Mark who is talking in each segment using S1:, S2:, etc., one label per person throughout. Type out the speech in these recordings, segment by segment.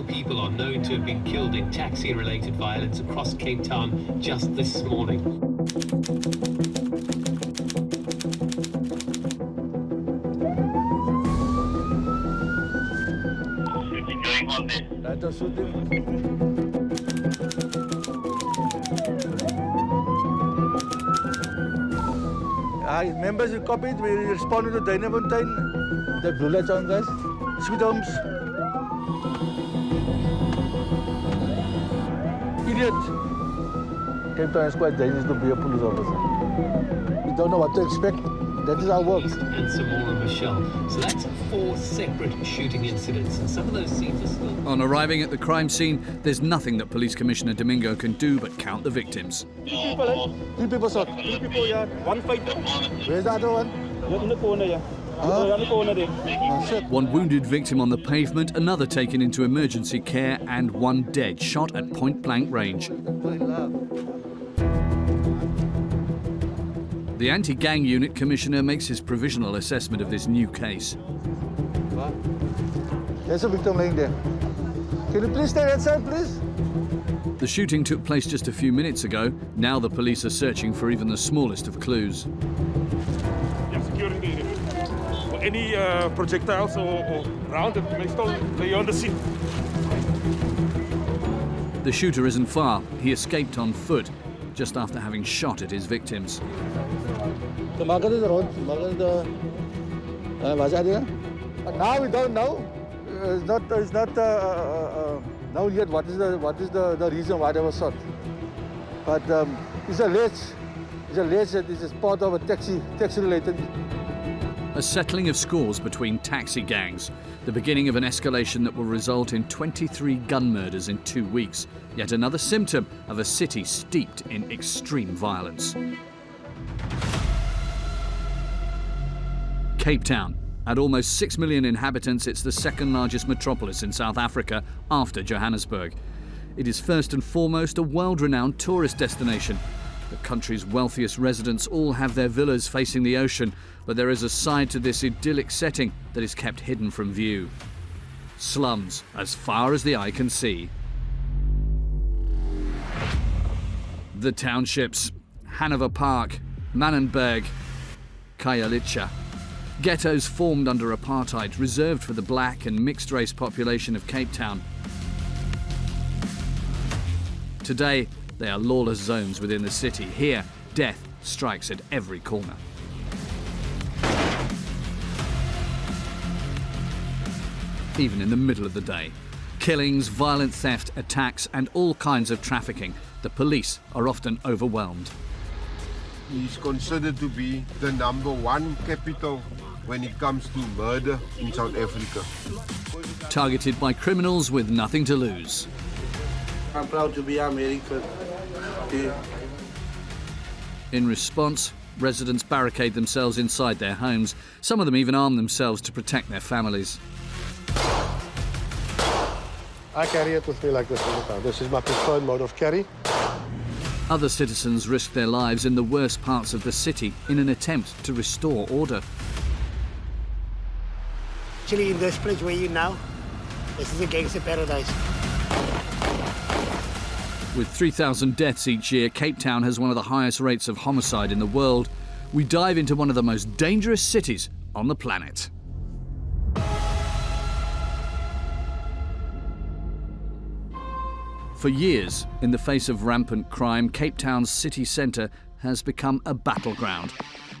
S1: Four people are known to have been killed in taxi-related violence across Cape Town just this morning.
S2: Shooting going on there.
S3: That was shooting. Members, you copied. We responded to Dynamontine. The blue lights on, guys. Sweet homes. Idiot. Cape Town is quite dangerous to be a police officer. We don't know what to expect. That is our work.
S1: And Samora Michelle. So that's 4 separate shooting incidents, and some of those scenes are still...
S4: On arriving at the crime scene, there's nothing that Police Commissioner Domingo can do but count the victims.
S3: 3 people, eh? 3 people shot.
S5: 3 people, yeah. One fighter.
S3: Where's the other one?
S5: In the corner, yeah. In the corner there.
S3: Oh, shit.
S4: One wounded victim on the pavement, another taken into emergency care, and one dead, shot at point-blank range. The anti-gang unit commissioner makes his provisional assessment of this new case.
S3: There's a victim laying there. Can you please stay outside, please?
S4: The shooting took place just a few minutes ago. Now the police are searching for even the smallest of clues.
S5: Yeah, securing the area. For any projectiles or round that may still lay on the scene.
S4: The shooter isn't far. He escaped on foot just after having shot at his victims.
S3: The market is around. Now we don't know. It's not known yet what is the reason why they were shot. But it's alleged that this is part of a taxi-related.
S4: A settling of scores between taxi gangs, the beginning of an escalation that will result in 23 gun murders in 2 weeks, yet another symptom of a city steeped in extreme violence. Cape Town. At almost 6 million inhabitants, it's the second largest metropolis in South Africa after Johannesburg. It is first and foremost a world-renowned tourist destination. The country's wealthiest residents all have their villas facing the ocean, but there is a side to this idyllic setting that is kept hidden from view. Slums as far as the eye can see. The townships, Hanover Park, Manenberg, Khayelitsha. Ghettos formed under apartheid, reserved for the black and mixed-race population of Cape Town. Today, they are lawless zones within the city. Here, death strikes at every corner. Even in the middle of the day. Killings, violent theft, attacks, and all kinds of trafficking. The police are often overwhelmed.
S6: He's considered to be the #1 capital when it comes to murder in South Africa.
S4: Targeted by criminals with nothing to lose.
S3: I'm proud to be American.
S4: In response, residents barricade themselves inside their homes. Some of them even arm themselves to protect their families.
S7: I carry it with me like this all the time. This is my preferred mode of carry.
S4: Other citizens risk their lives in the worst parts of the city in an attempt to restore order.
S8: Actually, in this place where you now, this is a gangster paradise.
S4: With 3,000 deaths each year, Cape Town has one of the highest rates of homicide in the world. We dive into one of the most dangerous cities on the planet. For years, in the face of rampant crime, Cape Town's city centre has become a battleground.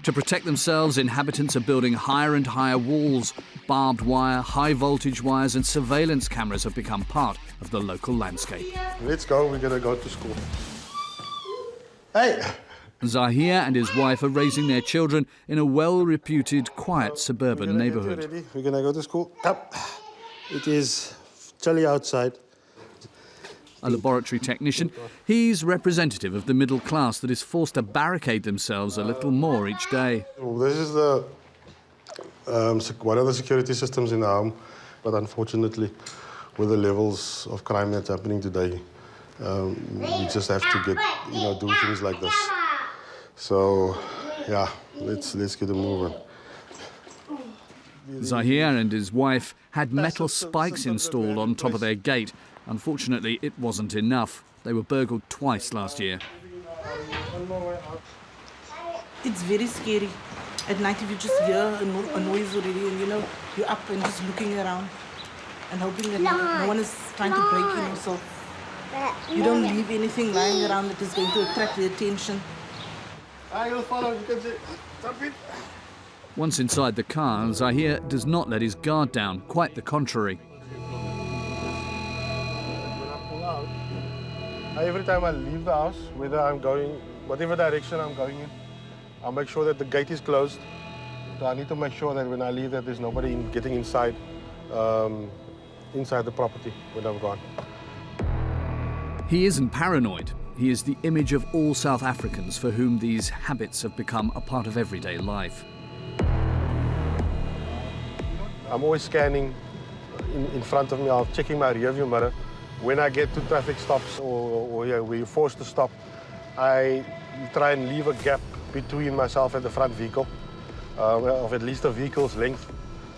S4: To protect themselves, inhabitants are building higher and higher walls. Barbed wire, high-voltage wires and surveillance cameras have become part of the local landscape.
S7: Let's go, we're going to go to school. Hey!
S4: Zahir and his wife are raising their children in a well-reputed, quiet suburban neighbourhood.
S7: We're going to go to school. Up. It is chilly outside.
S4: A laboratory technician, he's representative of the middle class that is forced to barricade themselves a little more each day.
S7: This is the one of the security systems in the home, but unfortunately, with the levels of crime that's happening today, we just have to get, do things like this. So, yeah, let's get a move on.
S4: Zahir and his wife had metal spikes installed on top of their gate. Unfortunately, it wasn't enough. They were burgled twice last year.
S9: It's very scary. At night, if you just hear a noise already, and you're up and just looking around and hoping that no one is trying to break in, so you don't leave anything lying around that is going to attract the attention.
S3: I will follow, you can say, jump in.
S4: Once inside the car, Zahir does not let his guard down, quite the contrary.
S3: When I pull out, every time I leave the house, whether I'm going, whatever direction I'm going in, I'll make sure that the gate is closed. So I need to make sure that when I leave that there's nobody getting inside the property when I'm gone.
S4: He isn't paranoid. He is the image of all South Africans for whom these habits have become a part of everyday life.
S3: I'm always scanning in front of me. I'm checking my rearview mirror. When I get to traffic stops or we're forced to stop, I try and leave a gap between myself and the front vehicle, of at least a vehicle's length,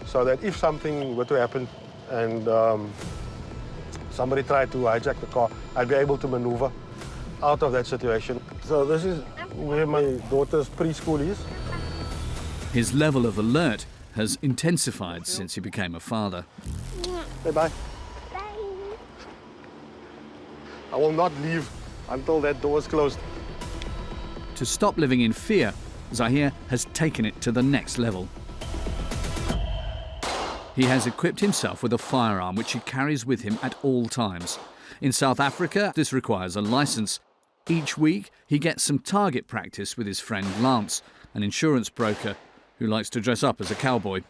S3: so that if something were to happen and somebody tried to hijack the car, I'd be able to maneuver out of that situation. So this is where my daughter's preschool is.
S4: His level of alert has intensified since he became a father.
S3: Say bye. Bye. I will not leave until that door is closed.
S4: To stop living in fear, Zahir has taken it to the next level. He has equipped himself with a firearm which he carries with him at all times. In South Africa, this requires a license. Each week, he gets some target practice with his friend Lance, an insurance broker who likes to dress up as a cowboy.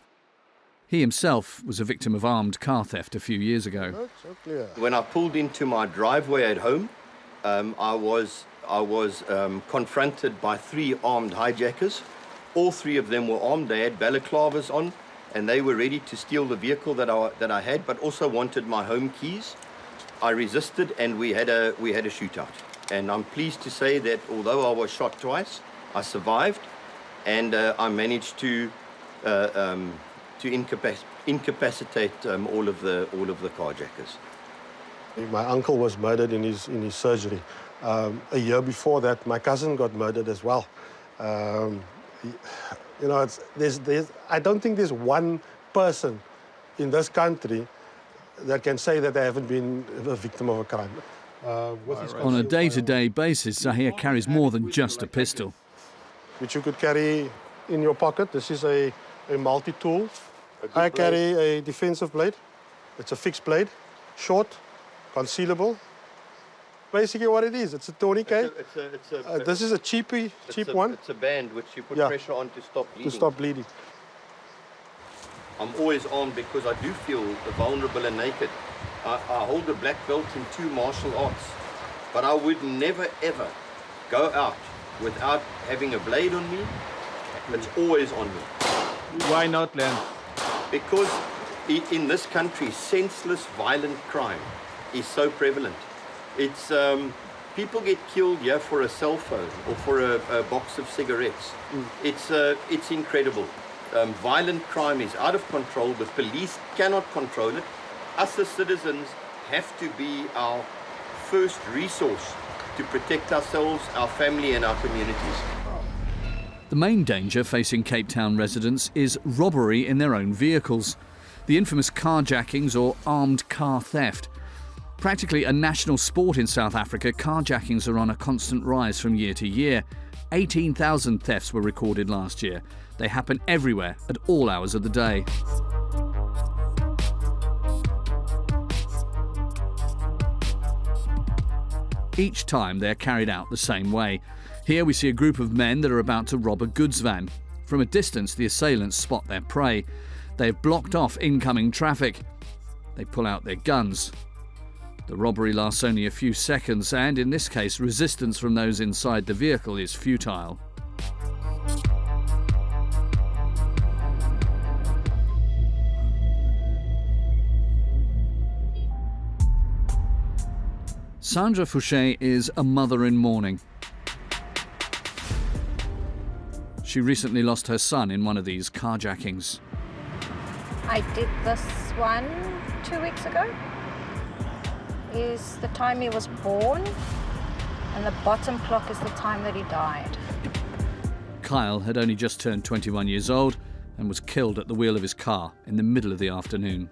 S4: He himself was a victim of armed car theft a few years ago.
S10: When I pulled into my driveway at home, I was confronted by 3 armed hijackers. All 3 of them were armed. They had balaclavas on, and they were ready to steal the vehicle that I had, but also wanted my home keys. I resisted, and we had a shootout. And I'm pleased to say that although I was shot twice, I survived, and I managed to incapacitate all of the carjackers.
S3: My uncle was murdered in his surgery. A year before that, my cousin got murdered as well. I don't think there's one person in this country that can say that they haven't been a victim of a crime.
S4: On a day-to-day basis, Zahir carries more than just a pistol.
S3: Which you could carry in your pocket. This is a multi-tool. I carry a defensive blade. It's a fixed blade, short, concealable. Basically what it is, it's a tourniquet. This is a cheap one.
S10: It's a band which you put pressure on to stop bleeding.
S3: To stop bleeding.
S10: I'm always armed because I do feel vulnerable and naked. I hold a black belt in 2 martial arts, but I would never ever go out without having a blade on me. It's always on me.
S11: Why not, Len?
S10: Because in this country, senseless, violent crime is so prevalent. It's people get killed here for a cell phone or for a box of cigarettes. It's incredible. Violent crime is out of control. The police cannot control it. Us as citizens have to be our first resource to protect ourselves, our family and our communities.
S4: The main danger facing Cape Town residents is robbery in their own vehicles. The infamous carjackings or armed car theft. Practically a national sport in South Africa, carjackings are on a constant rise from year to year. 18,000 thefts were recorded last year. They happen everywhere at all hours of the day. Each time they're carried out the same way. Here we see a group of men that are about to rob a goods van. From a distance, the assailants spot their prey. They've blocked off incoming traffic. They pull out their guns. The robbery lasts only a few seconds, and in this case, resistance from those inside the vehicle is futile. Sandra Fouché is a mother in mourning. She recently lost her son in one of these carjackings.
S12: I did this one 2 weeks ago. Is the time he was born, and the bottom clock is the time that he died.
S4: Kyle had only just turned 21 years old and was killed at the wheel of his car in the middle of the afternoon.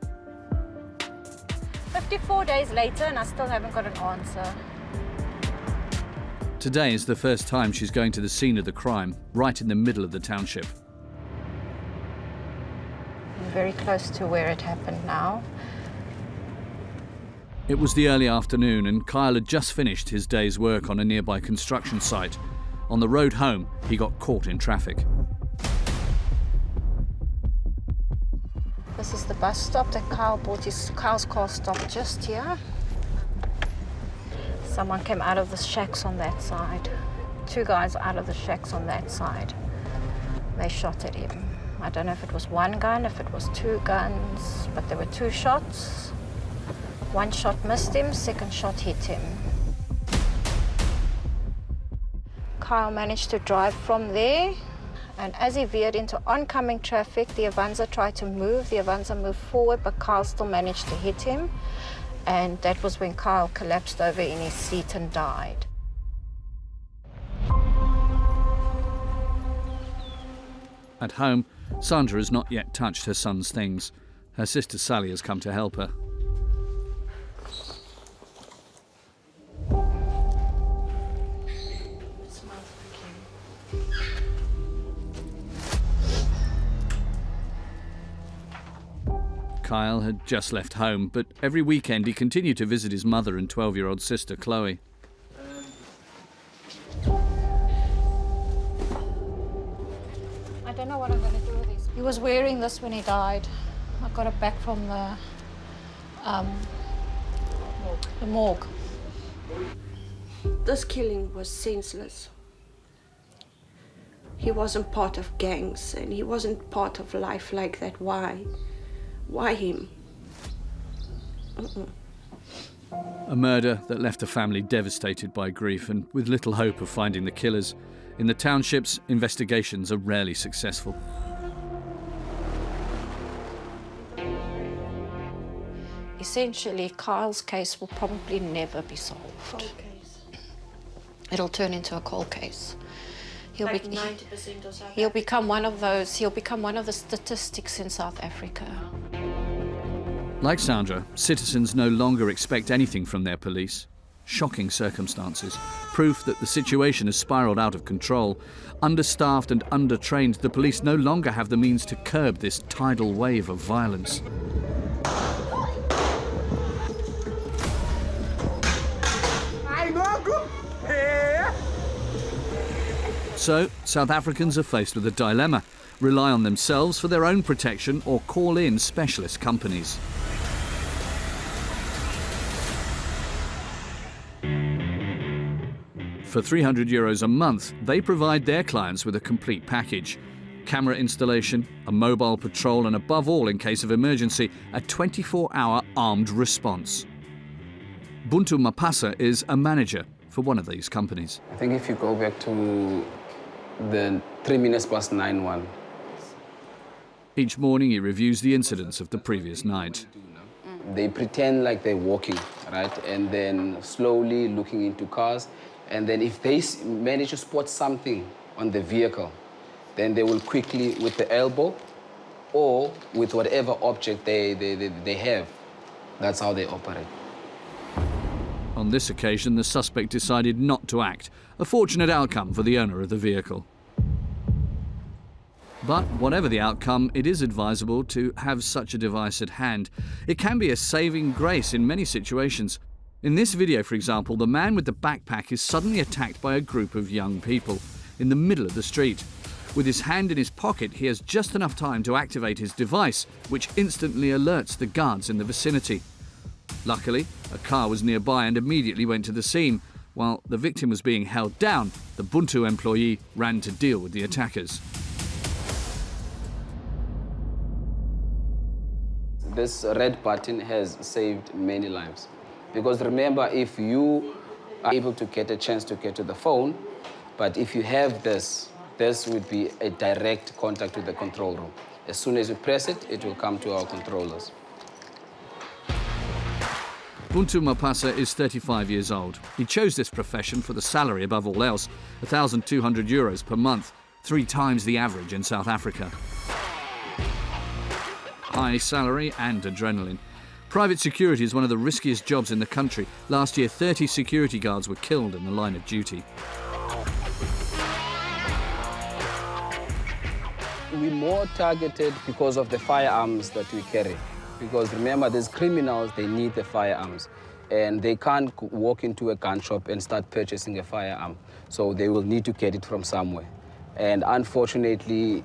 S12: 54 days later, and I still haven't got an answer.
S4: Today is the first time she's going to the scene of the crime, right in the middle of the township.
S12: I'm very close to where it happened now.
S4: It was the early afternoon and Kyle had just finished his day's work on a nearby construction site. On the road home, he got caught in traffic.
S12: This is the bus stop that Kyle bought. Kyle's car stopped just here. Someone came out of the shacks on that side. 2 guys out of the shacks on that side. They shot at him. I don't know if it was 1 gun, if it was 2 guns, but there were 2 shots. 1 shot missed him, 2nd shot hit him. Kyle managed to drive from there, and as he veered into oncoming traffic, the Avanza tried to move. The Avanza moved forward, but Kyle still managed to hit him. And that was when Kyle collapsed over in his seat and died.
S4: At home, Sandra has not yet touched her son's things. Her sister Sally has come to help her. Kyle had just left home, but every weekend he continued to visit his mother and 12-year-old sister, Chloe.
S12: I don't know what I'm going to do with this. He was wearing this when he died. I got it back from the morgue.
S13: This killing was senseless. He wasn't part of gangs and he wasn't part of life like that. Why? Why him?
S4: A murder that left a family devastated by grief and with little hope of finding the killers. In the townships, investigations are rarely successful.
S12: Essentially, Kyle's case will probably never be solved. It'll turn into a cold case.
S13: Like 90% or so.
S12: He'll become one of those. He'll become one of the statistics in South Africa.
S4: Like Sandra, citizens no longer expect anything from their police. Shocking circumstances, proof that the situation has spiralled out of control. Understaffed and undertrained, the police no longer have the means to curb this tidal wave of violence. So, South Africans are faced with a dilemma: rely on themselves for their own protection or call in specialist companies. For €300 a month, they provide their clients with a complete package. Camera installation, a mobile patrol, and above all, in case of emergency, a 24-hour armed response. Buntu Mapasa is a manager for one of these companies.
S14: I think if you go back to the 9:03.
S4: Each morning he reviews the incidents of the previous night.
S14: They pretend like they're walking, right? And then slowly looking into cars. And then if they manage to spot something on the vehicle, then they will quickly, with the elbow or with whatever object they have, that's how they operate.
S4: On this occasion, the suspect decided not to act, a fortunate outcome for the owner of the vehicle. But whatever the outcome, it is advisable to have such a device at hand. It can be a saving grace in many situations. In this video, for example, the man with the backpack is suddenly attacked by a group of young people in the middle of the street. With his hand in his pocket, he has just enough time to activate his device, which instantly alerts the guards in the vicinity. Luckily, a car was nearby and immediately went to the scene. While the victim was being held down, the Buntu employee ran to deal with the attackers.
S14: This red button has saved many lives. Because remember, if you are able to get a chance to get to the phone, but if you have this would be a direct contact with the control room. As soon as you press it, it will come to our controllers.
S4: Buntu Mapasa is 35 years old. He chose this profession for the salary above all else, €1,200 per month, 3 times the average in South Africa. High salary and adrenaline. Private security is one of the riskiest jobs in the country. Last year, 30 security guards were killed in the line of duty.
S14: We're more targeted because of the firearms that we carry. Because remember, these criminals, they need the firearms. And they can't walk into a gun shop and start purchasing a firearm. So they will need to get it from somewhere. And unfortunately,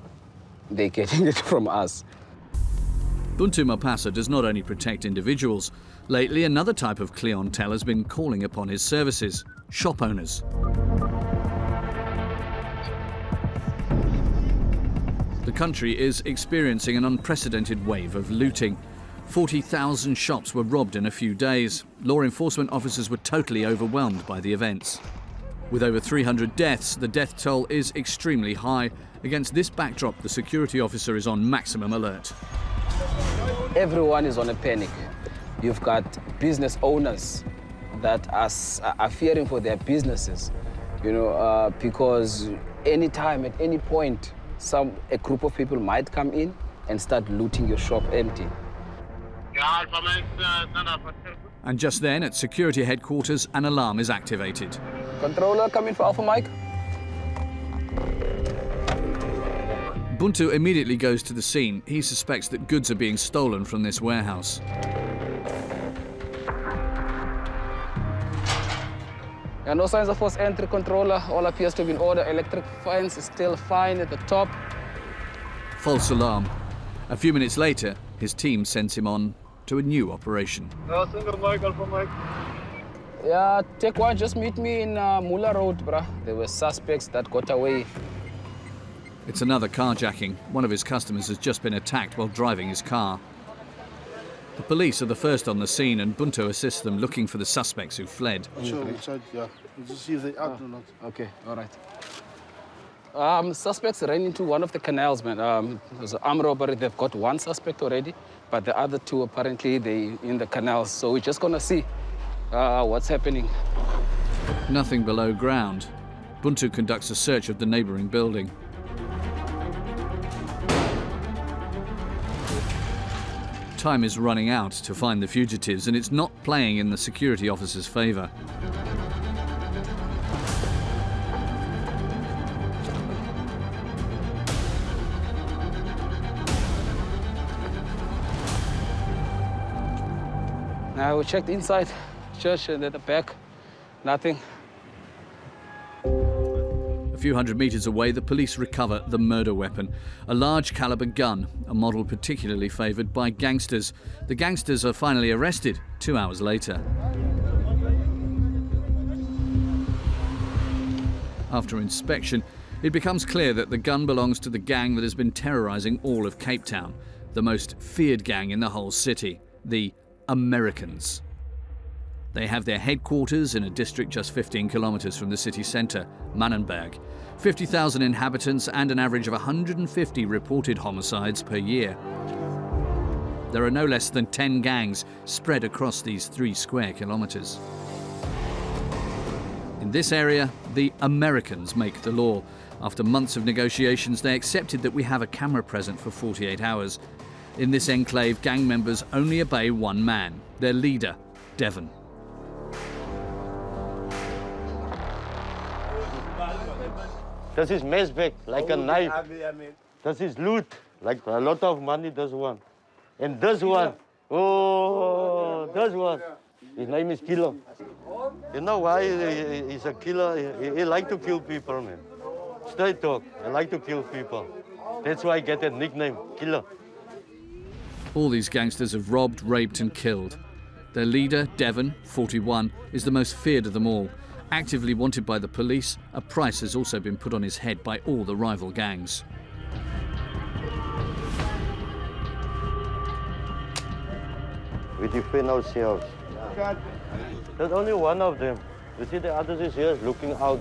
S14: they're getting it from us.
S4: Buntu Mapasa does not only protect individuals. Lately, another type of clientele has been calling upon his services: shop owners. The country is experiencing an unprecedented wave of looting. 40,000 shops were robbed in a few days. Law enforcement officers were totally overwhelmed by the events. With over 300 deaths, the death toll is extremely high. Against this backdrop, the security officer is on maximum alert.
S14: Everyone is on a panic. You've got business owners that are fearing for their businesses, because anytime, at any point, a group of people might come in and start looting your shop empty.
S4: And just then, at security headquarters, an alarm is activated.
S14: Controller, come in for Alpha Mike.
S4: Buntu immediately goes to the scene. He suspects that goods are being stolen from this warehouse.
S14: And no signs of forced entry, controller. All appears to be in order. Electric fence is still fine at the top.
S4: False alarm. A few minutes later, his team sends him on to a new operation.
S14: Yeah, take one. Just meet me in Mula Road, bruh. There were suspects that got away.
S4: It's another carjacking. One of his customers has just been attacked while driving his car. The police are the first on the scene, and Buntu assists them looking for the suspects who fled.
S3: Sure, yeah. We'll just see if they're out or not.
S14: Okay, all right. Suspects ran into one of the canals, man. It was an armed robbery. They've got one suspect already, but the other 2, apparently, they in the canals. So we're just gonna see what's happening.
S4: Nothing below ground. Buntu conducts a search of the neighboring building. Time is running out to find the fugitives, and it's not playing in the security officer's favor.
S14: Now we checked inside church and at the back, nothing.
S4: A few hundred meters away, the police recover the murder weapon, a large caliber gun, a model particularly favored by gangsters. The gangsters are finally arrested 2 hours later. After inspection, it becomes clear that the gun belongs to the gang that has been terrorizing all of Cape Town, the most feared gang in the whole city, the Americans. They have their headquarters in a district just 15 kilometers from the city centre, Manenberg. 50,000 inhabitants and an average of 150 reported homicides per year. There are no less than 10 gangs spread across these 3 square kilometers. In this area, the Americans make the law. After months of negotiations, they accepted that we have a camera present for 48 hours. In this enclave, gang members only obey one man, their leader, Devon.
S15: This is mess bag, like a knife. This is loot, like a lot of money, this one. And this one, oh, this one. His name is Killer. You know why he's a killer? He like to kill people, man. Straight talk, he like to kill people. That's why I get that nickname, Killer.
S4: All these gangsters have robbed, raped and killed. Their leader, Devon, 41, is the most feared of them all. Actively wanted by the police, a price has also been put on his head by all the rival gangs.
S15: We defend ourselves. There's only one of them. You see the others is here looking out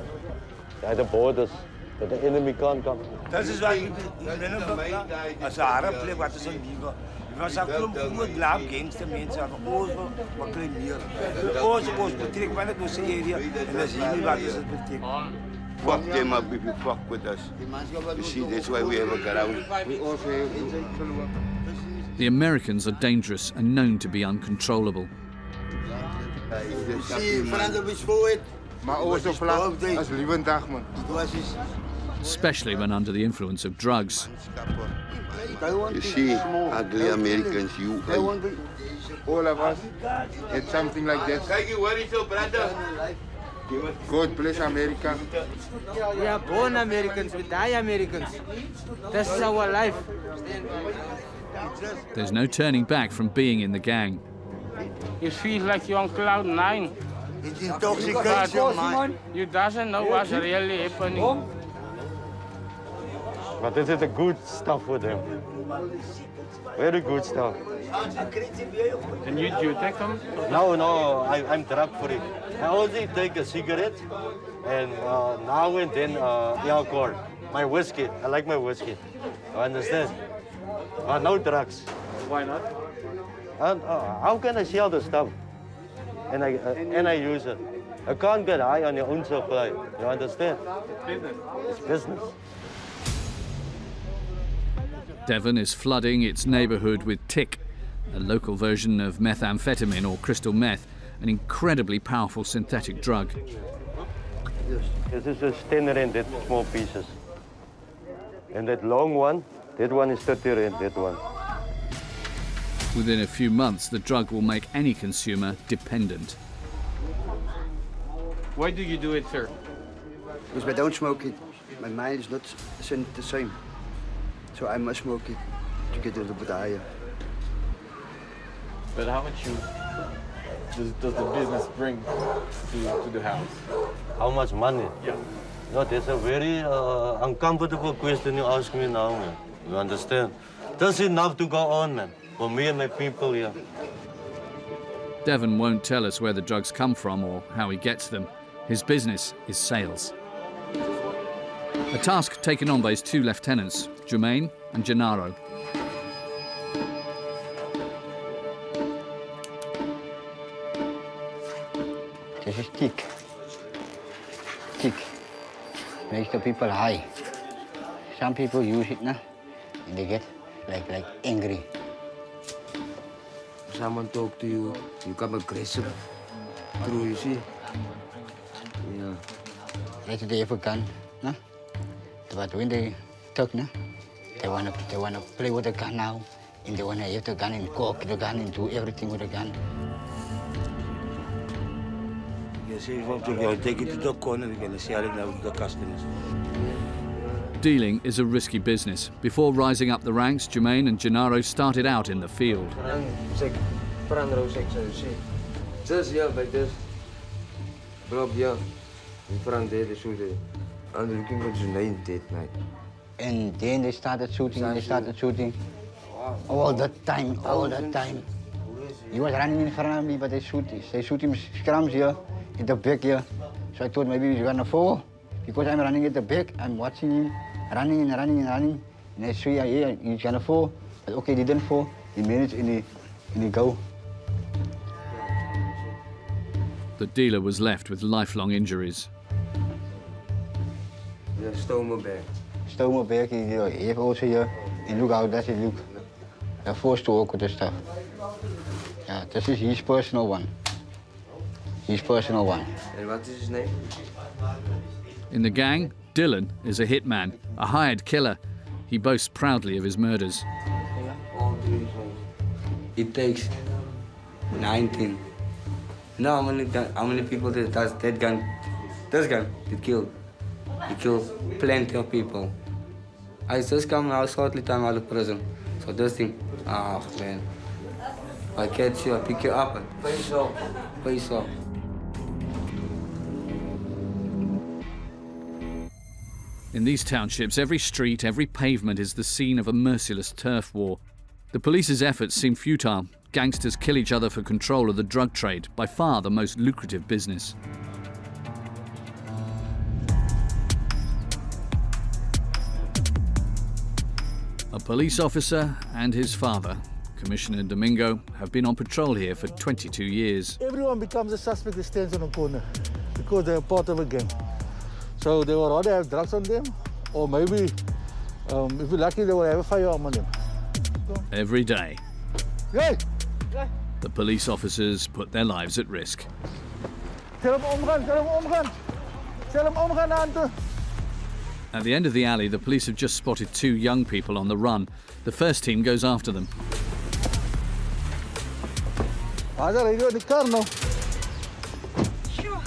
S15: at the borders. that the enemy can't come.
S8: This is why as a harde plek wat is illegal. Er was 'n klomp groot laap gangster mense wat ons wat kry meer. Ons betrek maar net ons area en as jy nie wat is dit beteken.
S6: Fuck them up if you fuck with us. You see, that's why we have a garage. We also have.
S4: The Americans are dangerous and known to be uncontrollable. Especially when under the influence of drugs.
S6: You see, ugly Americans, you.
S16: All of us had something like that. God bless America.
S17: We are born Americans, we die Americans. That's our life.
S4: There's no turning back from being in the gang.
S17: You feel like you're on cloud 9.
S8: It's intoxication, man.
S17: You doesn't know what's really happening.
S15: But this is the good stuff for them. Very good stuff.
S17: And you take them?
S15: No, I'm drug free. I only take a cigarette and now and then alcohol. My whiskey, I like my whiskey. You understand? No drugs.
S17: Why not?
S15: How can I sell the stuff? And I use it. I can't get high on your own supply. You understand?
S17: Business.
S15: It's business.
S4: Devon is flooding its neighbourhood with tick, a local version of methamphetamine or crystal meth, an incredibly powerful synthetic drug.
S15: This is just 10 rand, that small pieces. And that long one, that one is 30 rand, that one.
S4: Within a few months, the drug will make any consumer dependent.
S17: Why do you do it, sir?
S18: Because I don't smoke it. My mind is not the same. So I must smoke it to get a little bit higher.
S11: But how much does the business bring to the house?
S15: How much money?
S11: Yeah.
S15: No, that's a very uncomfortable question you ask me now, man. You understand? That's enough to go on, man. For me and my people here.
S4: Devon won't tell us where the drugs come from or how he gets them. His business is sales. A task taken on by his two lieutenants, Jermaine and Gennaro.
S18: This is tick. Tick. Makes the people high. Some people use it now and they get like angry. Someone talk to you, you become aggressive. True, you see? Yeah. Later they have a gun, no? But when they talk, no? They wanna play with the gun now, and they wanna have the gun and cock the gun and do everything with the gun.
S8: You say you take it to the corner, you're gonna sell it now to the customers.
S4: Dealing is a risky business. Before rising up the ranks, Jermaine and Gennaro started out in the field.
S19: Just here, like this. Blob here. In front there, they shoot it. I'm looking for Jermaine that night.
S18: And then they started shooting, All the time. He was running in front of me, but they shoot him scrums here, in the back here. So I thought maybe he's gonna fall. Because I'm running at the back, I'm watching him, running. And I see, yeah, he's gonna fall. But okay, he didn't fall. He managed and he go.
S4: The dealer was left with lifelong injuries.
S19: Yeah, stole my bag.
S18: Stole my bag, he have also here. And look how does it look. They're forced to walk with the stuff. Yeah, this is his personal one.
S19: And what is his name?
S4: In the gang, Dylan is a hitman, a hired killer. He boasts proudly of his murders.
S19: It takes 19. No, how many people does that gun? This gun, it killed. It killed plenty of people. I just come out shortly time out of prison. So this thing, man. I catch you, I pick you up, and face off.
S4: In these townships, every street, every pavement is the scene of a merciless turf war. The police's efforts seem futile. Gangsters kill each other for control of the drug trade, by far the most lucrative business. A police officer and his father, Commissioner Domingo, have been on patrol here for 22 years.
S3: Everyone becomes a suspect that stands on a corner because they're part of a gang. So they will rather have drugs on them, or maybe, if you're lucky, they will have a firearm on them.
S4: Every day,
S3: Hey!
S4: the police officers put their lives at risk.
S3: Tell them omgaan, tell them omgaan. Tell them omgaan aan toe.
S4: At the end of the alley, the police have just spotted 2 young people on the run. The first team goes after them.
S3: Are they in the car now?
S12: Sure.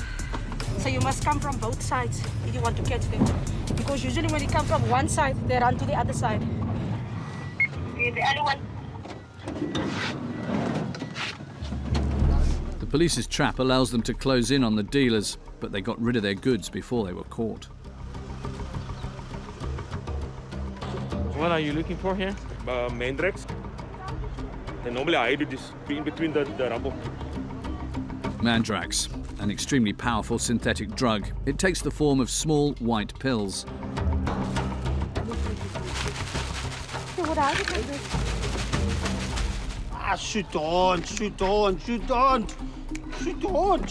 S12: So you must come from both sides if you want to catch them. Because usually when you come from one side, they run to the other side.
S2: The other one.
S4: The police's trap allows them to close in on the dealers, but they got rid of their goods before they were caught.
S5: What are you looking for here? Mandrakes. They normally hide it in between the rubble.
S4: Mandrax, an extremely powerful synthetic drug. It takes the form of small white pills.
S8: Ah, shoot on, shoot on, shoot on, shoot on.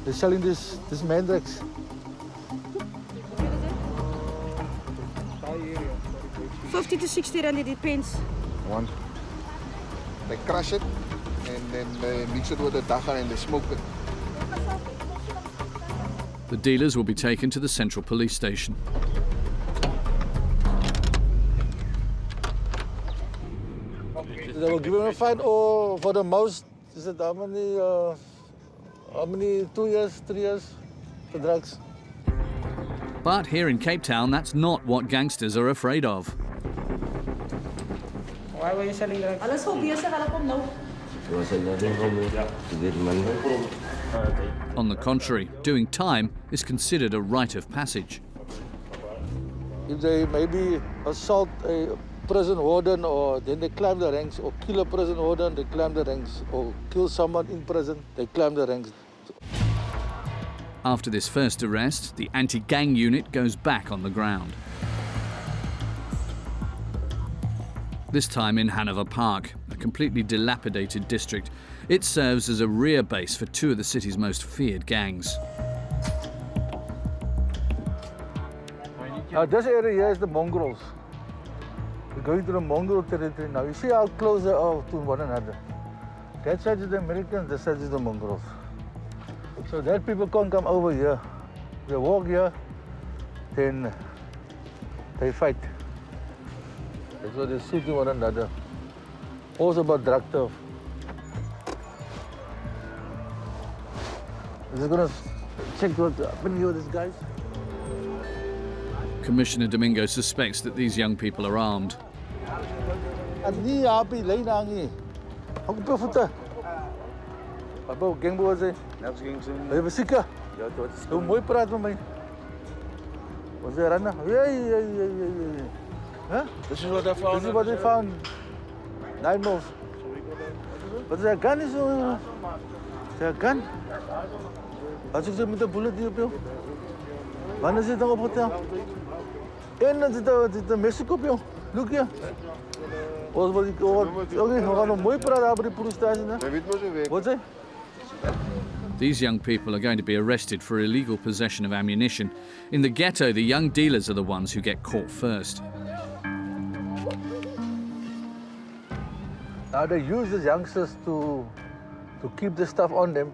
S3: They're selling this mandrax.
S12: 50 to 60 rand, it depends.
S16: One. They crush it and then they mix it with the dacha and they smoke it.
S4: The dealers will be taken to the central police station.
S3: They will give them a fine, or for the most, is it how many, 2 years, 3 years for drugs?
S4: But here in Cape Town, that's not what gangsters are afraid of.
S17: Why were you selling drugs?
S9: Alles so bezig, hulle kom nou.
S19: It was another home to get money.
S4: On the contrary, doing time is considered a rite of passage.
S3: If they maybe assault a prison warden, or then they climb the ranks, or kill a prison warden, they climb the ranks, or kill someone in prison, they climb the ranks.
S4: After this first arrest, the anti-gang unit goes back on the ground. This time in Hanover Park, a completely dilapidated district. It serves as a rear base for 2 of the city's most feared gangs.
S3: This area here is the mongrels. We're going to the mongrel territory now. You see how close they are to one another. That side is the Americans, this side is the mongrels. So that people can't come over here. They walk here, then they fight. That's why they're shooting one another. Also about drug turf. Is it gonna check what's happening here with these guys?
S4: Commissioner Domingo suspects that these young people are armed.
S3: Ani happy lane hangi. Ako pa futa. Papa gang boys eh.
S11: Naps gangs.
S3: Hey, besika.
S11: Ja, tot.
S3: Hoe mooi praat met my. Was there runner? Yeah. Huh?
S11: This is what I found.
S3: This is what they found. 9 mils. But their gun is their gun. As ik ze met een bullet hier op jou. Wanneer zit er op hotel? En dan zit de Mexico op jou. Look hier. Oké, we gaan nog mooi praten over die politie. Wat zeg?
S4: These young people are going to be arrested for illegal possession of ammunition. In the ghetto, the young dealers are the ones who get caught first.
S3: Now they use these youngsters to keep the stuff on them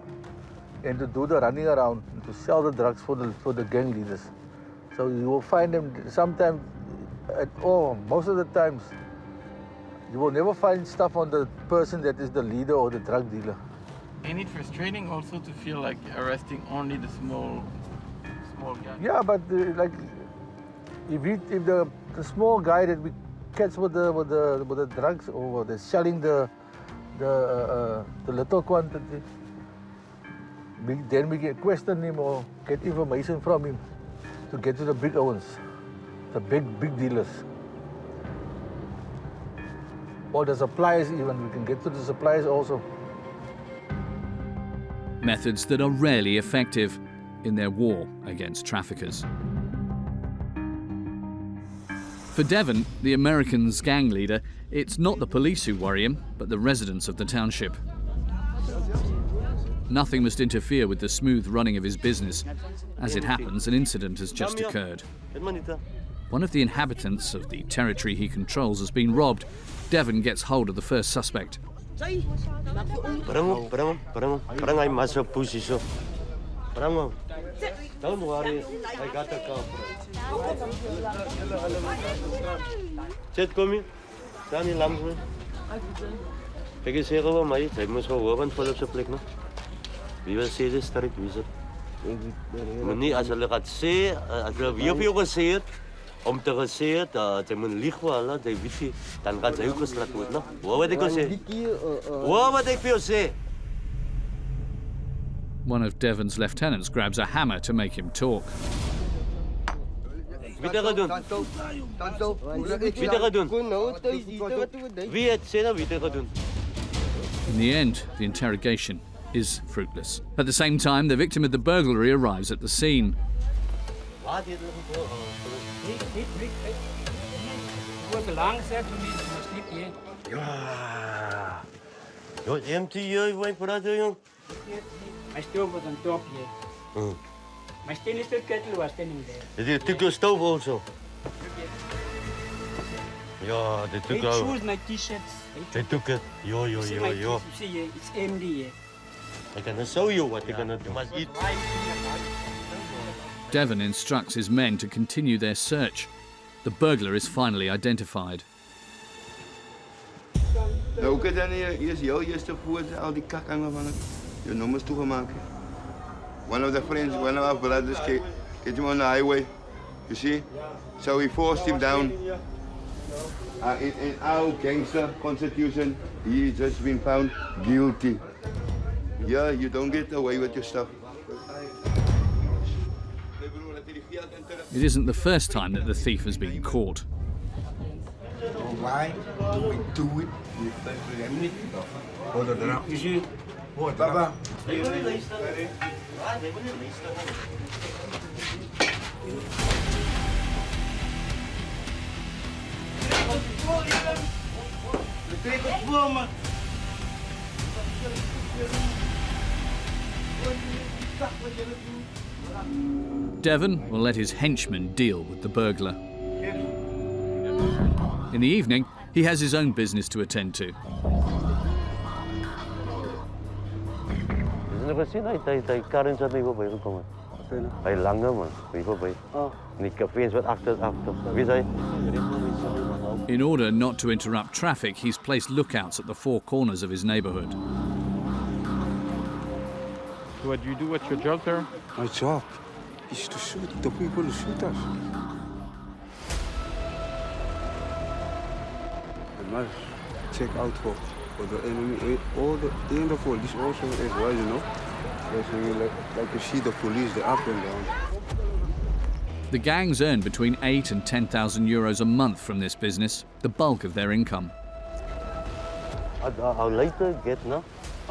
S3: and to do the running around, and to sell the drugs for the gang leaders. So you will find them sometimes, most of the times, you will never find stuff on the person that is the leader or the drug dealer.
S11: Ain't it frustrating also to feel like arresting only the small guy?
S3: Yeah, but like if the small guy that we catch with the drugs, or they're selling the little quantity, then we can question him or get information from him to get to the big ones, the big dealers. Or the suppliers even, we can get to the suppliers also.
S4: Methods that are rarely effective in their war against traffickers. For For Devon, the American's gang leader, it's not the police who worry him, but the residents of the township. Nothing must interfere with the smooth running of his business. As it happens, an incident has just occurred. One of the inhabitants of the territory he controls has been robbed. Devon gets hold of the first suspect.
S15: Bring I must push you. Bring Don't worry, I got the car. Chet, kom hier. Staan hier langs me. Kijk eens hier over mij. Hij moest gewoon horen voor op zijn plek, no? Wie wil zeggen, is sterk, wie is het? Maar niet, als je gaat zeggen, als je wie op je gezegd, om te zeggen dat hij moet liegen, dat weet je, dan gaat hij ook geslacht worden, no? Hoor wat ik wil zeggen? Hoor wat ik wil zeggen?
S4: One of Devon's lieutenants grabs a hammer to make him talk.
S15: Wie dat doen? Wie dat doen? Wie het zeggen, wie dat doen?
S4: In the end, the interrogation is fruitless. At the same time, the victim of the burglary arrives at the scene.
S15: You're empty, you wait for that, young.
S20: My stove was on top here. My stainless steel kettle was standing there.
S15: They took your stove also? Yeah, they took
S20: my
S15: our...
S20: shoes, my t-shirts.
S15: They took it. Yo.
S20: See here, it's empty here.
S15: I can show you what they're gonna do. You must eat.
S4: Devon instructs his men to continue their search. The burglar is finally identified.
S21: Nou, kijk dan hier is jouw eerste voet, al die kakhangen van het. Je nummers toegemaakt. One of the friends, one of our brothers, get him on the highway. You see? So we forced him down. In our gangster constitution, he just been found guilty. Yeah, you don't get away with your stuff.
S4: It isn't the first time that the thief has been caught.
S21: Why do we do it? Hold it up. You see? Papa.
S4: Devon will let his henchmen deal with the burglar. In the evening, he has his own business to attend to.
S15: Gezien, hij karren zat niet voorbij gekomen. Hij langer man, niet voorbij. Niet cafés wat achter. Wie zei?
S4: In order not to interrupt traffic, he's placed lookouts at the four corners of his neighborhood.
S11: What do you do? What's your job, sir?
S22: My job is to shoot the people who shoot us. I must check out for the enemy, all the police also as well, you know. Like you see the police, they're up and down.
S4: The gangs earn between 8,000 and 10,000 euros a month from this business, the bulk of their income.
S15: Our later get now,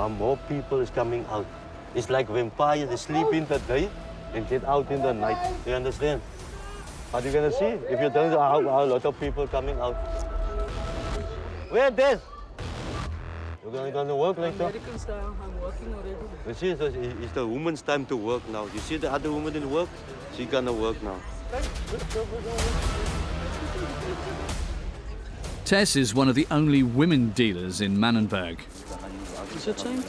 S15: more people is coming out. It's like vampires, they sleep in the day and get out in the night. You understand? What are you gonna see? If you don't have a lot of people coming out. Where this? You're gonna work later?
S23: American style, I'm working already.
S15: You see, it's the woman's time to work now. You see the other woman didn't work? She's gonna work now.
S4: Tess is one of the only women dealers in Mannenberg.
S23: Is it change?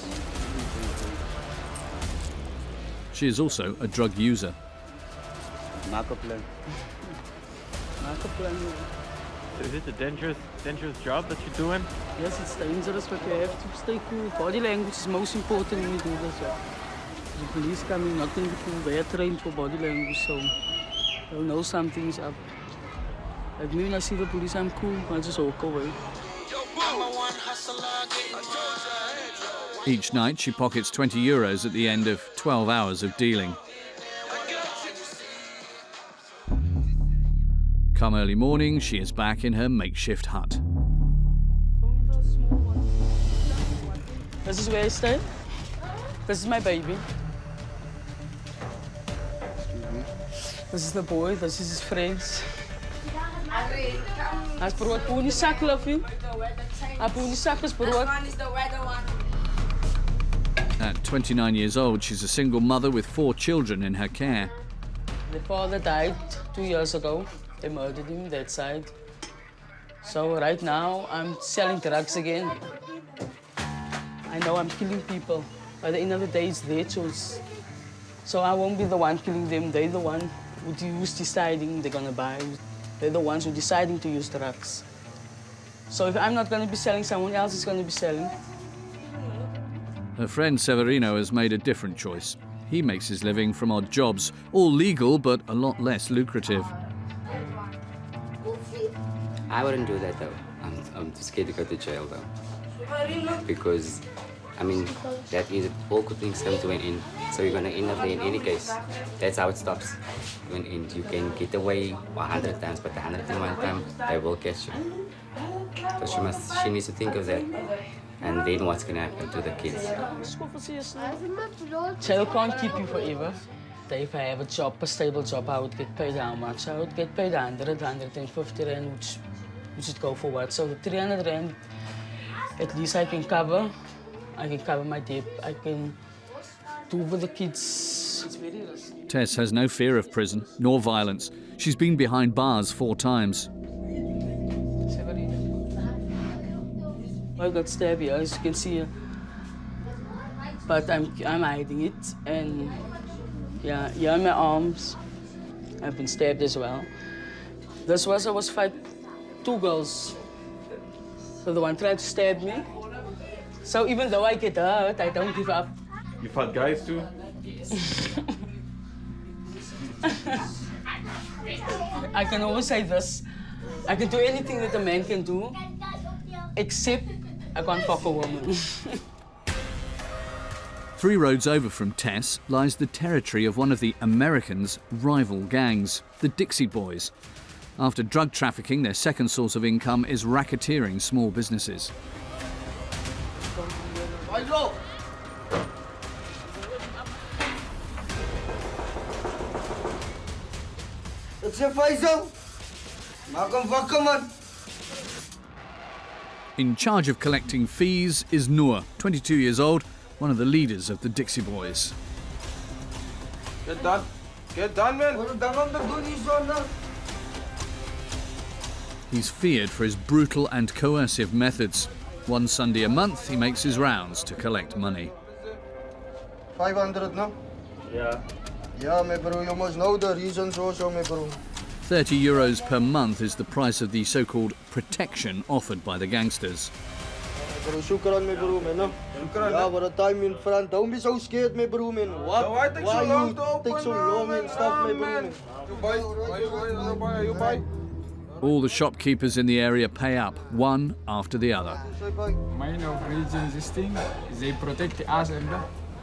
S4: She is also a drug user.
S23: Make a plan. Make a plan.
S11: Is it a dangerous job that you're doing?
S23: Yes, it's dangerous, but you have to stay cool. Body language is most important when you do this job. The police coming, not going to be cool. They're trained for body language, so they'll know something's up. Like me, when I see the police, I'm cool. I just walk away.
S4: Each night, she pockets 20 euros at the end of 12 hours of dealing. Come early morning, she is back in her makeshift hut.
S23: This is where I stay. This is my baby. This is the boy, this is his friends. As brood, puni sak, love you. A puni sak is brood.
S4: At 29 years old, she's a single mother with 4 children in her care.
S23: The father died 2 years ago. They murdered him that side. So right now, I'm selling drugs again. I know I'm killing people. By the end of the day, it's their choice. So I won't be the one killing them. They're the one who's deciding they're gonna buy. They're the ones who are deciding to use drugs. So if I'm not gonna be selling, someone else is gonna be selling.
S4: Her friend Severino has made a different choice. He makes his living from odd jobs, all legal but a lot less lucrative.
S19: I wouldn't do that though. I'm too scared to go to jail though. Because, I mean, that means that all good things come to an end. So you're gonna end up there in any case. That's how it stops. When you can get away 100 times, but the 101 time, they will catch you. So she needs to think of that. And then what's gonna happen to the kids?
S23: Jail can't keep you forever. If I have a job, a stable job, I would get paid how much? I would get paid 100, 150 rand, which would go for what? So the 300 rand, at least I can cover my debt. I can do for the kids. It's very risky.
S4: Tess has no fear of prison, nor violence. She's been behind bars 4 times.
S23: I got stabbed here, as you can see. But I'm hiding it, and yeah, here are my arms. I've been stabbed as well. I was fighting 2 girls. So the one tried to stab me. So even though I get hurt, I don't give up.
S5: You fought guys too?
S23: I can always say this. I can do anything that a man can do, except I can't fuck a woman.
S4: 3 roads over from Tess lies the territory of one of the Americans' rival gangs, the Dixie Boys. After drug trafficking, their second source of income is racketeering small businesses.
S17: It's a Faisal. Welcome on.
S4: In charge of collecting fees is Noor, 22 years old, one of the leaders of the Dixie Boys.
S22: Get done. Get done, man.
S4: He's feared for his brutal and coercive methods. One Sunday a month, he makes his rounds to collect money.
S17: 500 no?
S22: Yeah.
S17: Yeah, my bro, you must know the reasons also, my bro.
S4: 30 euros per month is the price of the so-called protection offered by the gangsters.
S17: Bro, shukran, my bro, man. No? Yeah, for the time in front. Don't be so scared, my bro, man. What?
S22: Why take so long to open,
S17: take so long and stuff, my bro, man.
S22: You buy?
S4: All the shopkeepers in the area pay up, one after the other.
S1: Main of region this thing, they protect us and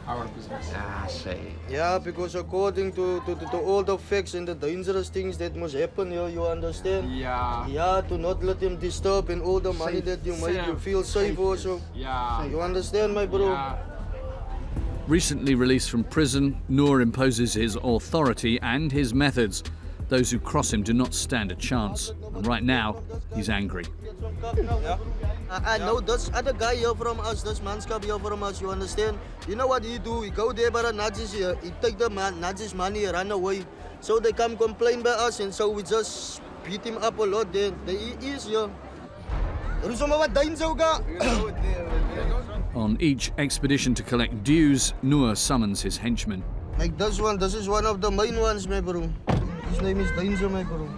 S1: our business.
S17: Yeah, because according to all the facts and the dangerous things that must happen here, you understand?
S1: Yeah.
S17: Yeah, to not let them disturb and all the money
S1: Safe.
S17: that you make, you feel safe also.
S1: Yeah.
S17: You understand, my bro?
S1: Yeah.
S4: Recently released from prison, Noor imposes his authority and his methods. Those who cross him do not stand a chance. And right now, he's angry.
S17: I know this other guy here from us, this manskap here from us, you understand? You know what he do? He go there by the Nazis here, he take the Nazis money and run away. So they come complain by us and so we just beat him up a lot there. He is here.
S4: On each expedition to collect dues, Noor summons his henchmen.
S17: Like this one, this is one of the main ones, my bro. His name is Danger, my bro.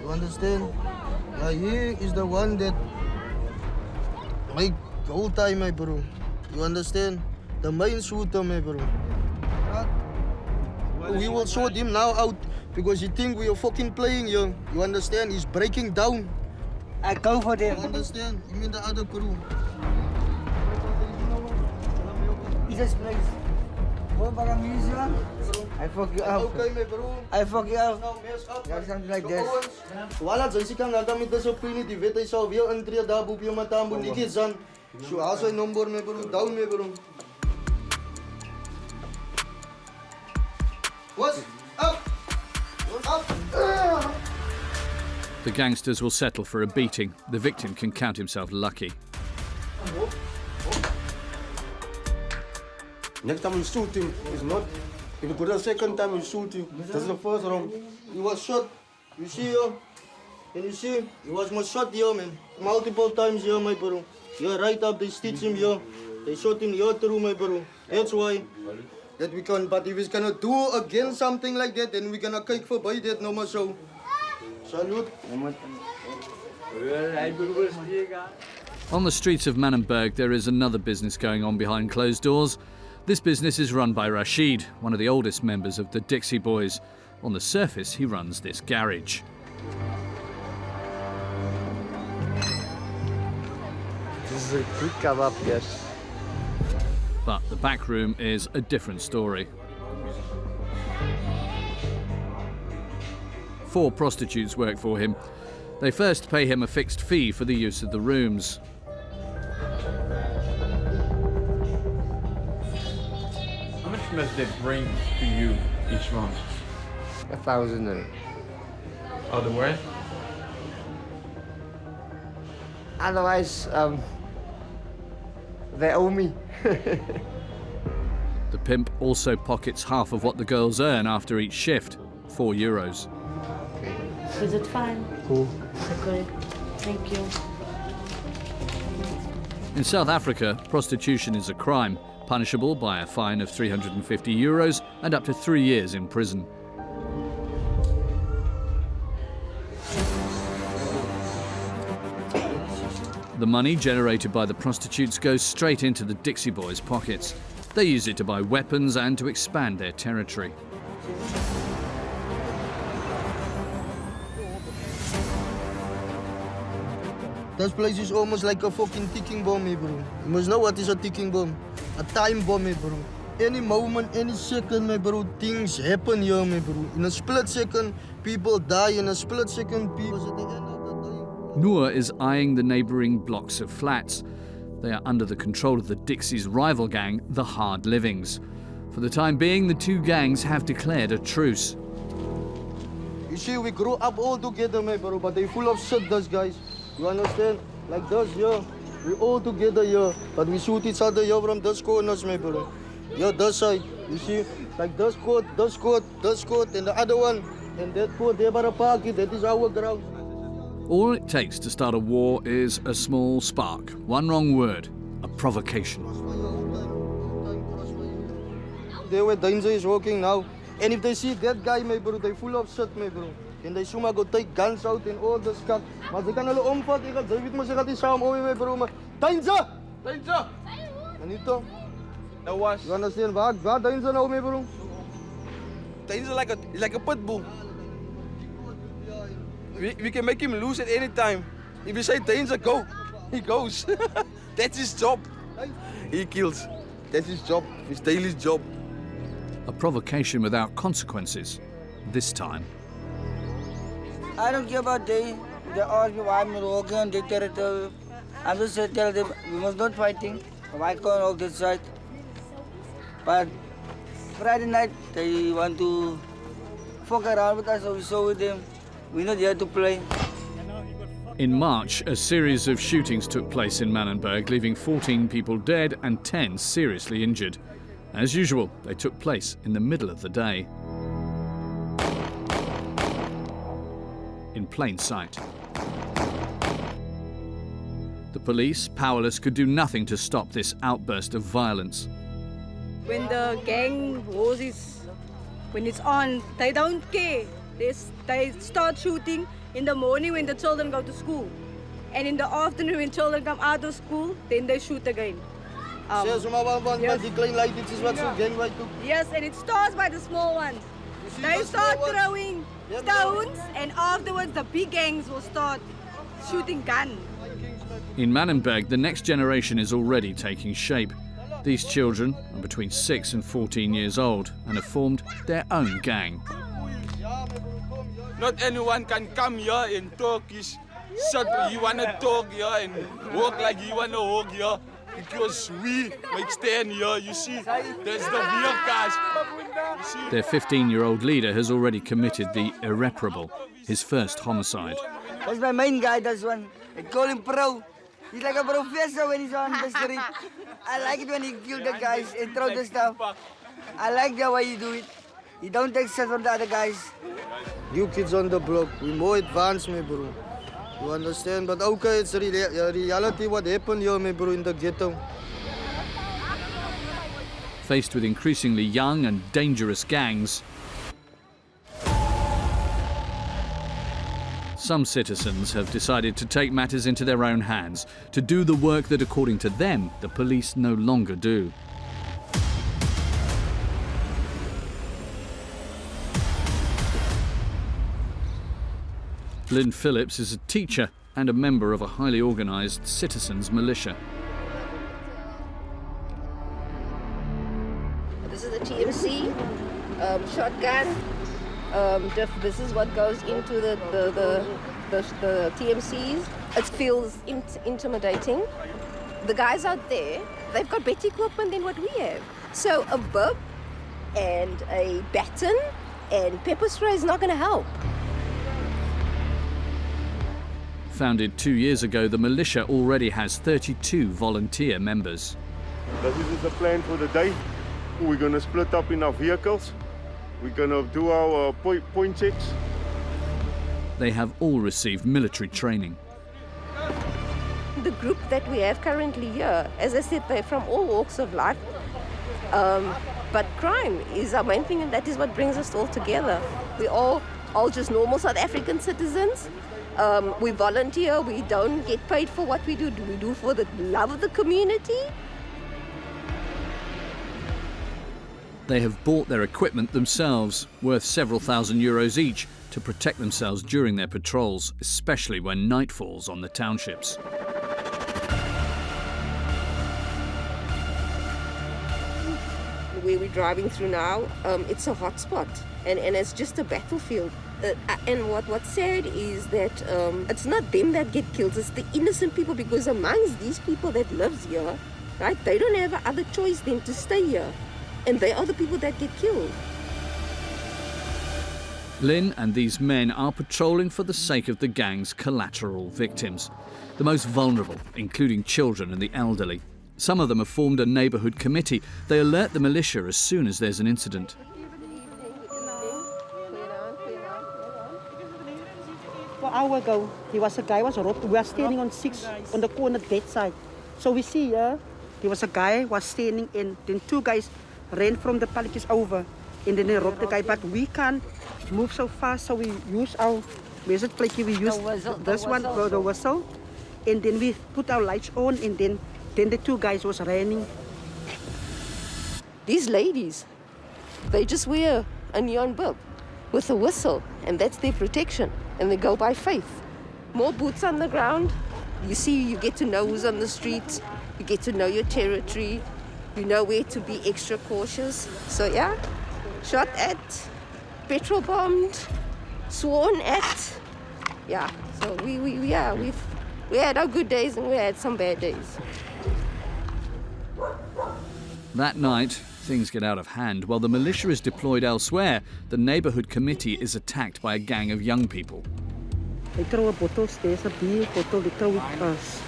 S17: You understand? Yeah, he is the one that make the whole time, my bro. You understand? The main shooter, my bro. We will sort him now out because he think we are fucking playing here. You understand? He's breaking down. I go for them. You understand? You mean the other crew.
S7: Jesus place. I fuck you up.
S17: Okay, my bro.
S7: I fuck you up.
S17: Now, mess up.
S7: Yeah, something like this.
S17: Wala dyan si kang nagamit na sa pinit, di vetay sa via entry da bu pio matambo ni gizan. So also number me bro, down me bro. What's up? What's up?
S4: The gangsters will settle for a beating. The victim can count himself lucky.
S17: Next time you shoot him, it's not. If you go the second time you shoot him, that's the first round. He was shot. You see here? Can you see? He was shot here, man. Multiple times here, my bro. Here, right up, they stitch him here. They shot him here through, my bro. That's why. That we can, but if he's gonna do again something like that, then we're gonna kick for by that no more so. Salute.
S4: On the streets of Manenberg, there is another business going on behind closed doors. This business is run by Rashid, one of the oldest members of the Dixie Boys. On the surface, he runs this garage.
S10: This is a good kebab, yes.
S4: But the back room is a different story. 4 prostitutes work for him. They first pay him a fixed fee for the use of the rooms.
S11: How much must they bring to you each month?
S10: 1,000.
S11: Otherwise?
S10: Otherwise, they owe me.
S4: The pimp also pockets half of what the girls earn after each shift, €4.
S9: Is it fine?
S10: Cool.
S9: Okay. Thank you.
S4: In South Africa, prostitution is a crime, punishable by a fine of €350 and up to 3 years in prison. The money generated by the prostitutes goes straight into the Dixie Boys' pockets. They use it to buy weapons and to expand their territory.
S17: This place is almost like a fucking ticking bomb, bro. You must know what is a ticking bomb. A time bomb, bro. Any moment, any second, bro, things happen here, bro. In a split second, people die. In a split second, people at the end of the day.
S4: Noor is eyeing the neighbouring blocks of flats. They are under the control of the Dixie's rival gang, the Hard Livings. For the time being, the 2 gangs have declared a truce.
S17: You see, we grew up all together, bro, but they full of shit, those guys. You understand? Like this here, we all together here, but we shoot each other here from this corners, bro. Here, this side, you see, like this court, and the other one, and that court there by the park, that is our ground.
S4: All it takes to start a war is a small spark. One wrong word, a provocation.
S17: There where danger is walking now. And if they see that guy, bro, they full of shit, bro. And they soon go take guns out and all this stuff. Maar ze kan hulle omvat, ek het weet maar sy gaan die saam oor bro, maar danger! Danger! Anito?
S13: No was.
S17: You understand waar danger nou bro?
S13: Danger is like a pit bull. We can make him lose at any time. If you say danger, go. He goes. That's his job. He kills. That's his job. His daily job.
S4: A provocation without consequences, this time.
S7: I don't care about they ask me why I'm walking on their territory. I'm just tell them we must not fighting. Why can't walk this side? But Friday night they want to fuck around with us, so we saw with them. We're not here to play.
S4: In March, a series of shootings took place in Manenberg, leaving 14 people dead and 10 seriously injured. As usual, they took place in the middle of the day. In plain sight. The police, powerless, could do nothing to stop this outburst of violence.
S14: When the gang wars when it's on, they don't care. They start shooting in the morning when the children go to school. And in the afternoon when children come out of school, then they shoot again. Yes. Yes, and it starts by the small ones. They start throwing stones, and afterwards the big gangs will start shooting guns.
S4: In Manenberg, the next generation is already taking shape. These children are between 6 and 14 years old and have formed their own gang.
S13: Not anyone can come here and talk his shit. You want to talk here and walk like you want to walk here. Because we make stand here, you see, there's the real guys.
S4: Their 15-year-old leader has already committed the irreparable, his first homicide.
S7: That's my main guy, that's one. I call him pro. He's like a professor when he's on the street. I like it when he kill the guys and throw the stuff. I like the way you do it. You don't take shots from the other guys.
S17: You kids on the block, we more advanced, my bro. You understand? But okay, it's reality what happened here, my bro, in the ghetto.
S4: Faced with increasingly young and dangerous gangs, some citizens have decided to take matters into their own hands, to do the work that, according to them, the police no longer do. Lynn Phillips is a teacher and a member of a highly organised citizens' militia.
S2: This is the TMC, shotgun. This is what goes into the TMCs. It feels intimidating. The guys out there, they've got better equipment than what we have. So a bib and a baton and pepper spray is not going to help.
S4: Founded 2 years ago, the militia already has 32 volunteer members.
S21: This is the plan for the day. We're going to split up in our vehicles. We're going to do our point checks.
S4: They have all received military training.
S2: The group that we have currently here, as I said, they're from all walks of life. But crime is our main thing, and that is what brings us all together. We're all just normal South African citizens. We volunteer, we don't get paid for what we do. We do for the love of the community.
S4: They have bought their equipment themselves, worth several thousand euros each, to protect themselves during their patrols, especially when night falls on the townships.
S2: Where we're driving through now, it's a hot spot, and it's just a battlefield. And what's sad is that it's not them that get killed, it's the innocent people, because amongst these people that lives here, right, they don't have other choice than to stay here. And they are the people that get killed.
S4: Lynn and these men are patrolling for the sake of the gang's collateral victims, the most vulnerable, including children and the elderly. Some of them have formed a neighbourhood committee. They alert the militia as soon as there's an incident.
S6: An hour ago, there was a guy was robbed. We were standing on 6 on the corner that side. So we see here, there was a guy was standing in, then two guys ran from the pallets over, and then they robbed the guy. But we can't move so fast, so we use our message plate. We use this one, the whistle, and then we put our lights on, and then the two guys was running.
S2: These ladies, they just wear a neon bib with a whistle, and that's their protection, and they go by faith. More boots on the ground. You see, you get to know who's on the street, you get to know your territory, you know where to be extra cautious. So yeah, shot at, petrol bombed, sworn at. Yeah, so we had our good days and we had some bad days.
S4: That night, things get out of hand. While the militia is deployed elsewhere, the neighbourhood committee is attacked by a gang of young people.
S6: They throw a bottle, there's a beer bottle, they throw it at us.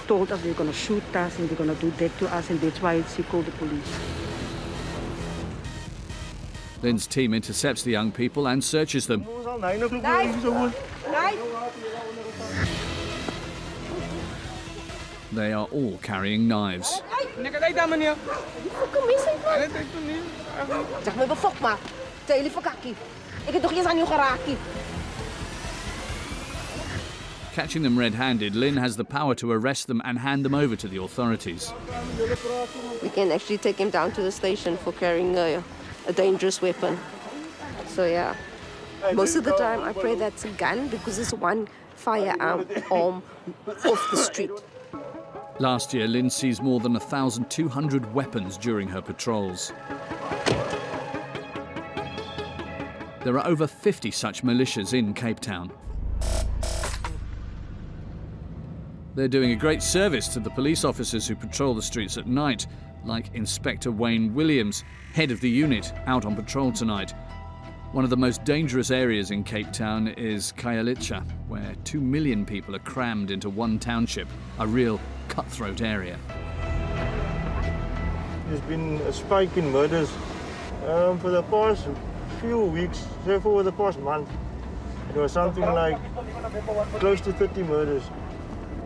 S6: Told us they're going to shoot us and they're going to do that to us, and that's why she called the police.
S4: Lynn's team intercepts the young people and searches them. They are all carrying knives. Catching them red-handed, Lynn has the power to arrest them and hand them over to the authorities.
S2: We can actually take him down to the station for carrying a dangerous weapon. So yeah, most of the time I pray that's a gun, because it's one firearm off the street.
S4: Last year, Lynn seized more than 1,200 weapons during her patrols. There are over 50 such militias in Cape Town. They're doing a great service to the police officers who patrol the streets at night, like Inspector Wayne Williams, head of the unit, out on patrol tonight. One of the most dangerous areas in Cape Town is Khayelitsha, where 2 million people are crammed into one township, a real cutthroat area.
S8: There's been a spike in murders for the past few weeks, so for the past month. It was something like close to 30 murders.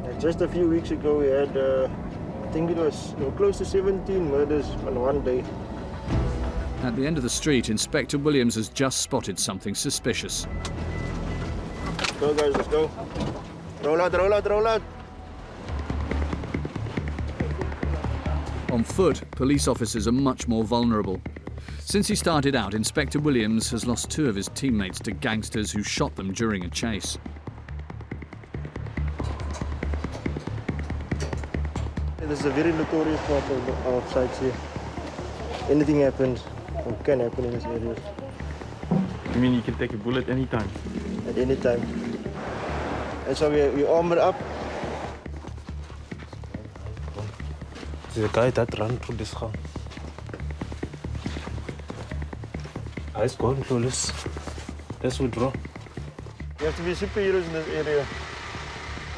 S8: And just a few weeks ago we had, I think it was close to 17 murders on one day.
S4: At the end of the street, Inspector Williams has just spotted something suspicious.
S8: Let's go, guys, let's go. Roll out, roll out, roll out.
S4: On foot, police officers are much more vulnerable. Since he started out, Inspector Williams has lost 2 of his teammates to gangsters who shot them during a chase.
S8: This is a very notorious part of sites here. Anything happens or can happen in this area.
S11: You mean you can take a bullet anytime?
S8: At any time. And so we armor up.
S12: There's a guy that ran through this gang. Let's go, let's withdraw.
S8: You have to be superheroes in this area.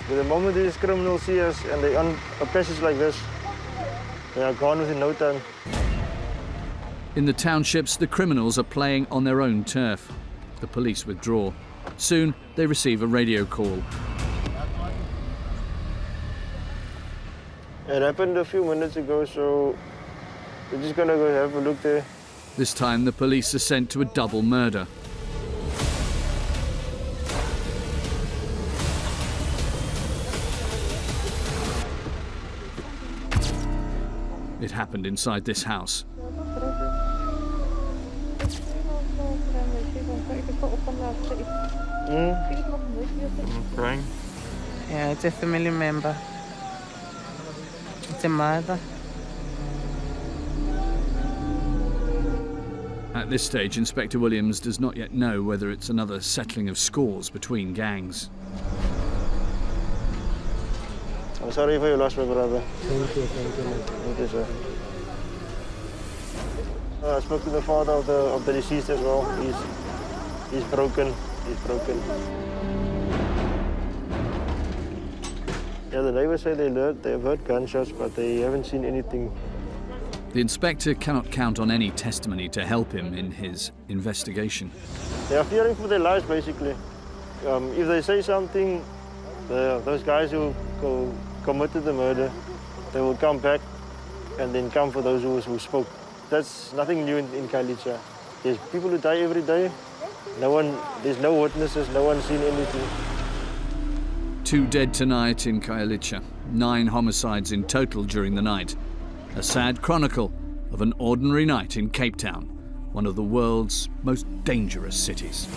S8: But the moment these criminals see us and they on a passage like this, they are gone within no time.
S4: In the townships, the criminals are playing on their own turf. The police withdraw. Soon, they receive a radio call.
S8: It happened a few minutes ago, so we're just gonna go have a look there.
S4: This time, the police are sent to a double murder. It happened inside this house.
S11: Crying?
S9: Yeah, it's a family member. It's a mother.
S4: At this stage, Inspector Williams does not yet know whether it's another settling of scores between gangs.
S8: I'm sorry for your loss, my brother. Thank you, sir. I spoke to the father of the deceased as well. He's broken. He's broken. Yeah, the neighbors say they've heard gunshots, but they haven't seen anything.
S4: The inspector cannot count on any testimony to help him in his investigation.
S8: They are fearing for their lives, basically. If they say something, those guys who committed the murder, they will come back and then come for those who spoke. That's nothing new in Khayelitsha. There's people who die every day. There's no witnesses, no one's seen anything.
S4: 2 dead tonight in Khayelitsha, 9 homicides in total during the night. A sad chronicle of an ordinary night in Cape Town, one of the world's most dangerous cities.